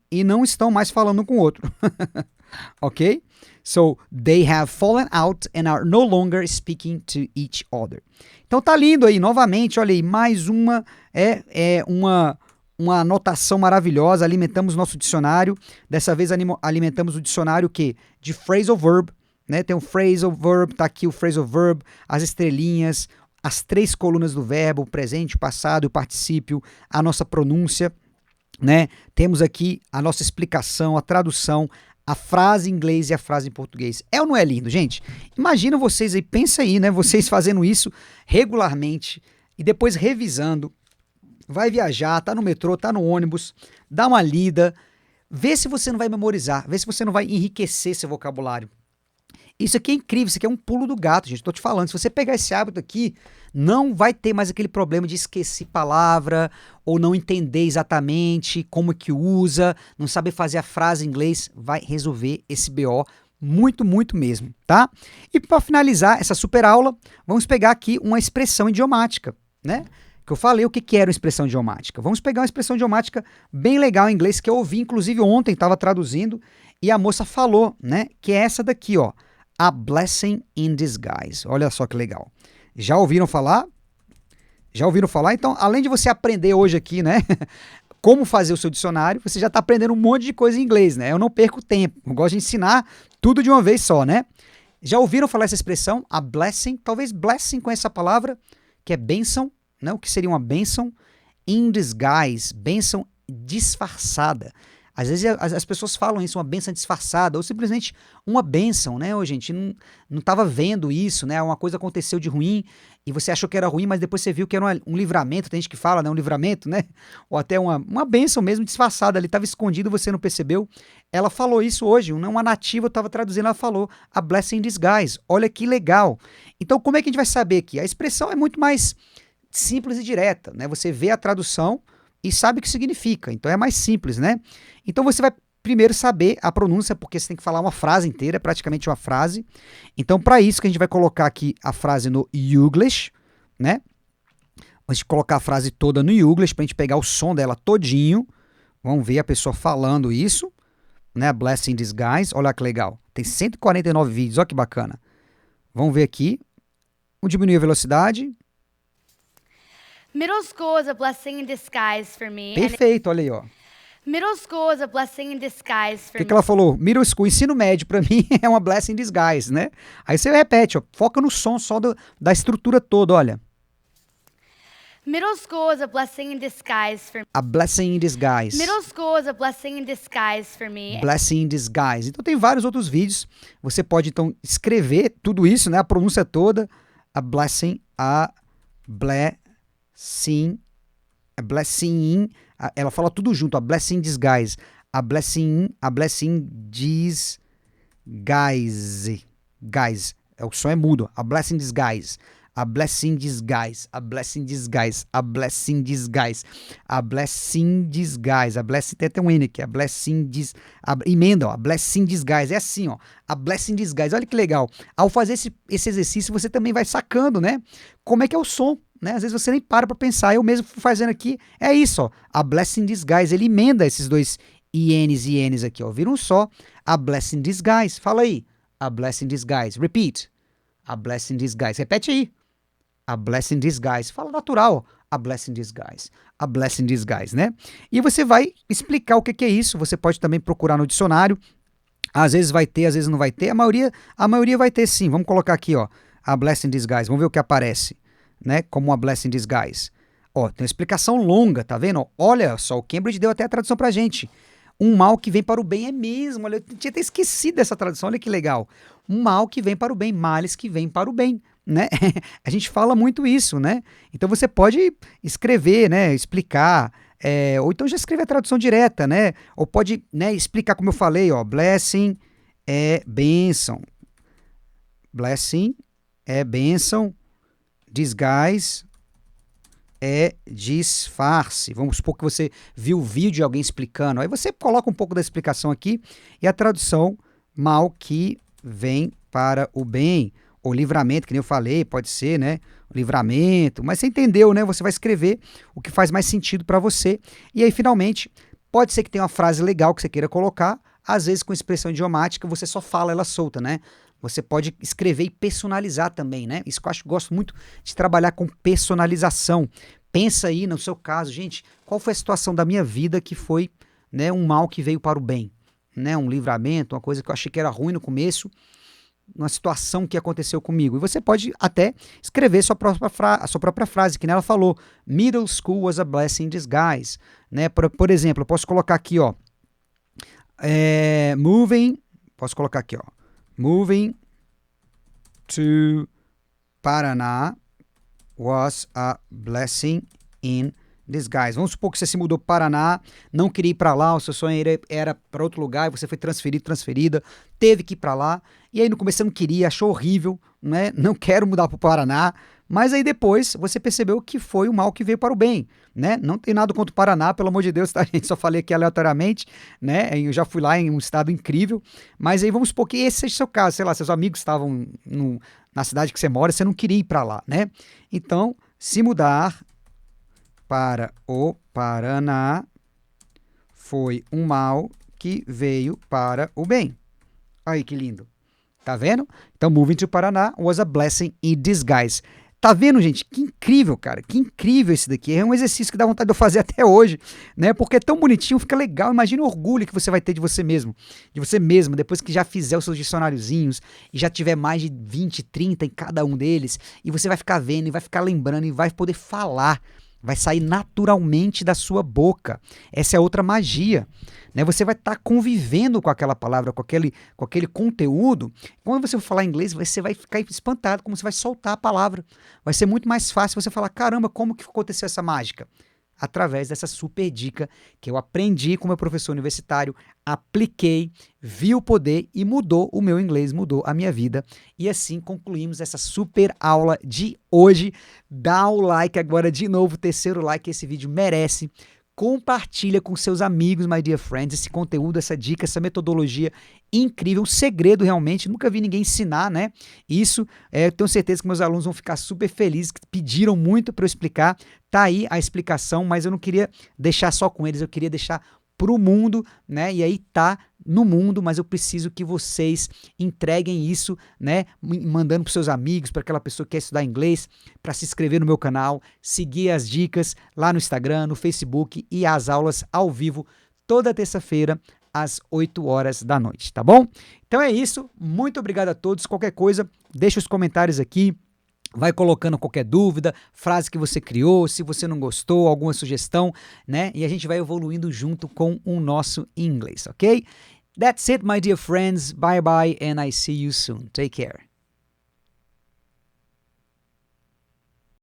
e não estão mais falando com o outro. Ok? So, they have fallen out and are no longer speaking to each other. Então tá lindo aí, novamente, olha aí, mais uma uma anotação maravilhosa. Alimentamos nosso dicionário. Dessa vez alimentamos o dicionário que de phrasal verb, né? Tem o phrasal verb, tá aqui o phrasal verb, as estrelinhas, as 3 colunas do verbo, o presente, o passado, o particípio, a nossa pronúncia, né? Temos aqui a nossa explicação, a tradução, a frase em inglês e a frase em português. É ou não é lindo, gente? Imagina vocês aí, pensa aí, né? Vocês fazendo isso regularmente e depois revisando. Vai viajar, tá no metrô, tá no ônibus, dá uma lida, vê se você não vai memorizar, vê se você não vai enriquecer seu vocabulário. Isso aqui é incrível, isso aqui é um pulo do gato, gente. Tô te falando, se você pegar esse hábito aqui, não vai ter mais aquele problema de esquecer palavra ou não entender exatamente como que usa, não saber fazer a frase em inglês. Vai resolver esse BO muito, muito mesmo, tá? E para finalizar essa super aula, vamos pegar aqui uma expressão idiomática, né? Que eu falei o que era uma expressão idiomática. Vamos pegar uma expressão idiomática bem legal em inglês que eu ouvi, inclusive ontem, estava traduzindo, e a moça falou, né? Que é essa daqui, ó. A blessing in disguise. Olha só que legal. Já ouviram falar? Então, além de você aprender hoje aqui, né? Como fazer o seu dicionário, você já está aprendendo um monte de coisa em inglês, né? Eu não perco tempo. Eu gosto de ensinar tudo de uma vez só, né? Já ouviram falar essa expressão? A blessing. Talvez blessing com essa palavra, que é bênção, né? O que seria uma bênção? In disguise. Bênção disfarçada. Às vezes as pessoas falam isso, uma bênção disfarçada, ou simplesmente uma bênção, né? Ô, gente, não estava vendo isso, né? Uma coisa aconteceu de ruim e você achou que era ruim, mas depois você viu que era um livramento, tem gente que fala, né? Um livramento, né? Ou até uma bênção mesmo disfarçada, ali estava escondido, você não percebeu. Ela falou isso hoje, uma nativa estava traduzindo, ela falou a blessing in disguise. Olha que legal. Então, como é que a gente vai saber aqui? A expressão é muito mais simples e direta, né? Você vê a tradução e sabe o que significa, então é mais simples, né? Então você vai primeiro saber a pronúncia, porque você tem que falar uma frase inteira, é praticamente uma frase. Então, para isso que a gente vai colocar aqui a frase no Youglish, né? A gente colocar a frase toda no Youglish, para a gente pegar o som dela todinho. Vamos ver a pessoa falando isso, né? Blessing in disguise, olha que legal. Tem 149 vídeos, olha que bacana. Vamos ver aqui. Vamos diminuir a velocidade. Middle school is a blessing in disguise for me. Perfeito, olha aí, ó. Middle school is a blessing in disguise for O que ela falou? Middle school, ensino médio, pra mim é uma blessing in disguise, né? Aí você repete, ó, foca no som só da estrutura toda, olha. Middle school is a blessing in disguise for me. A blessing in disguise. Middle school is a blessing in disguise for me. Blessing in disguise. Então tem vários outros vídeos. Você pode então escrever tudo isso, né? A pronúncia toda. A blessing in, ela fala tudo junto, a blessing in disguise, a blessing disguise, guys, O som é mudo. A blessing in disguise. A blessing in disguise. A blessing in disguise. A blessing in disguise. A blessing in disguise. A blessing, tem até um N aqui. A blessing emenda, ó. A blessing in disguise. É assim, ó. A blessing in disguise. Olha que legal. Ao fazer esse exercício, você também vai sacando, né? Como é que é o som, né? Às vezes você nem para pensar. Eu mesmo fazendo aqui, é isso, ó. A blessing in disguise. Ele emenda esses dois INs e Ns aqui, ó. Vira um só. A blessing in disguise. Fala aí. A blessing in disguise. Repeat. A blessing in disguise. Repete aí. A blessing in disguise. Fala natural. A blessing in disguise. A blessing in disguise, né? E você vai explicar o que é isso. Você pode também procurar no dicionário. Às vezes vai ter, às vezes não vai ter. A maioria vai ter sim. Vamos colocar aqui, ó. A blessing in disguise. Vamos ver o que aparece, né? Como uma blessing in disguise. Ó, tem uma explicação longa, tá vendo? Olha só, o Cambridge deu até a tradução pra gente. Um mal que vem para o bem é mesmo. Olha, eu tinha até esquecido dessa tradução. Olha que legal. Um mal que vem para o bem, males que vem para o bem, né? A gente fala muito isso, né? Então você pode escrever, né? Explicar, ou então já escrever a tradução direta, né? Ou pode, né, explicar como eu falei, ó. Blessing é bênção. Blessing é bênção. Disguise é disfarce. Vamos supor que você viu o vídeo de alguém explicando. Aí você coloca um pouco da explicação aqui e a tradução, mal que vem para o bem. Ou livramento, que nem eu falei, pode ser, né? Livramento. Mas você entendeu, né? Você vai escrever o que faz mais sentido para você. E aí, finalmente, pode ser que tenha uma frase legal que você queira colocar. Às vezes, com expressão idiomática, você só fala ela solta, né? Você pode escrever e personalizar também, né? Isso que eu gosto muito de trabalhar com personalização. Pensa aí no seu caso, gente, qual foi a situação da minha vida que foi, né, um mal que veio para o bem? Né? Um livramento, uma coisa que eu achei que era ruim no começo, uma situação que aconteceu comigo. E você pode até escrever a sua própria frase, que nela falou, middle school was a blessing in disguise. Né? Por exemplo, eu posso colocar aqui, ó, posso colocar aqui, ó, moving to Paraná was a blessing in disguise. Vamos supor que você se mudou para Paraná, não queria ir para lá, o seu sonho era para outro lugar, e você foi transferida, teve que ir para lá, e aí no começo você não queria, achou horrível, né? Não quero mudar para o Paraná, mas aí depois você percebeu que foi o mal que veio para o bem, né? Não tem nada contra o Paraná, pelo amor de Deus, tá, gente? Só falei aqui aleatoriamente, né? Eu já fui lá em um estado incrível, mas aí vamos supor que esse seja o seu caso, sei lá, seus amigos estavam na cidade que você mora, você não queria ir para lá, né? Então, se mudar para o Paraná foi um mal que veio para o bem. Aí que lindo. Tá vendo? Então, moving to Paraná was a blessing in disguise. Tá vendo, gente? Que incrível, cara. Que incrível esse daqui. É um exercício que dá vontade de eu fazer até hoje, né? Porque é tão bonitinho, fica legal. Imagina o orgulho que você vai ter de você mesmo. De você mesmo, depois que já fizer os seus dicionáriozinhos e já tiver mais de 20, 30 em cada um deles. E você vai ficar vendo e vai ficar lembrando e vai poder falar. Vai sair naturalmente da sua boca. Essa é outra magia, né? Você vai estar convivendo com aquela palavra, com aquele conteúdo. Quando você for falar inglês, você vai ficar espantado, como você vai soltar a palavra. Vai ser muito mais fácil você falar, caramba, como que aconteceu essa mágica? Através dessa super dica que eu aprendi com meu professor universitário, apliquei, vi o poder e mudou o meu inglês, mudou a minha vida. E assim concluímos essa super aula de hoje. Dá o like agora de novo, terceiro like, esse vídeo merece. Compartilha com seus amigos, my dear friends, esse conteúdo, essa dica, essa metodologia incrível, um segredo realmente, nunca vi ninguém ensinar, né? Isso, eu tenho certeza que meus alunos vão ficar super felizes, que pediram muito para eu explicar, tá aí a explicação, mas eu não queria deixar só com eles, eu queria deixar para o mundo, né? E aí tá no mundo, mas eu preciso que vocês entreguem isso, né? Mandando para seus amigos, para aquela pessoa que quer estudar inglês, para se inscrever no meu canal, seguir as dicas lá no Instagram, no Facebook e as aulas ao vivo toda terça-feira às 8 horas da noite, tá bom? Então é isso, muito obrigado a todos, qualquer coisa, deixa os comentários aqui, vai colocando qualquer dúvida, frase que você criou, se você não gostou, alguma sugestão, né? E a gente vai evoluindo junto com o nosso inglês, ok? That's it, my dear friends. Bye bye and I see you soon. Take care.